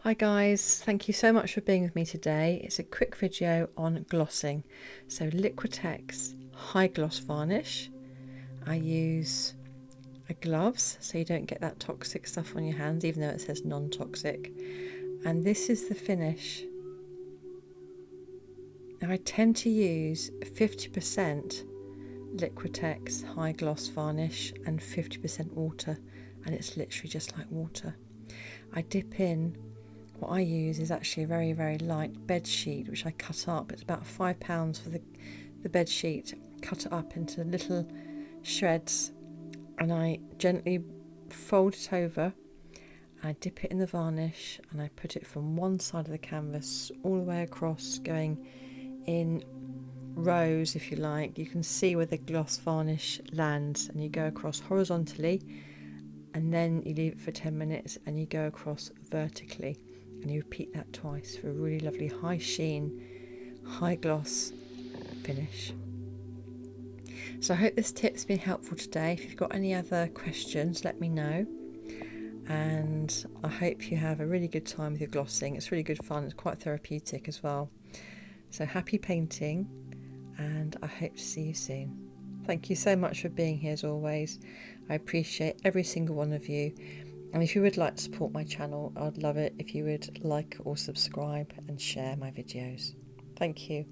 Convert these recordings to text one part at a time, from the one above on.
Hi guys, thank you so much for being with me today. It's a quick video on glossing. So Liquitex High Gloss Varnish. I use gloves so you don't get that toxic stuff on your hands, even though it says non-toxic. And this is the finish. Now I tend to use 50% Liquitex High Gloss Varnish and 50% water, and it's literally just like water. I dip in. What I use is actually a very, very light bed sheet, which I cut up. It's about £5 for the bed sheet. Cut it up into little shreds, and I gently fold it over. I dip it in the varnish, and I put it from one side of the canvas all the way across, going in rows, if you like. You can see where the gloss varnish lands, and you go across horizontally, and then you leave it for 10 minutes, and you go across vertically. And you repeat that twice for a really lovely high sheen, high gloss finish. So I hope this tip's been helpful today. If you've got any other questions, let me know. And I hope you have a really good time with your glossing. It's really good fun. It's quite therapeutic as well. So happy painting, and I hope to see you soon. Thank you so much for being here as always. I appreciate every single one of you. And if you would like to support my channel, I'd love it if you would like or subscribe and share my videos. Thank you.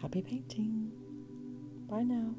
Happy painting. Bye now.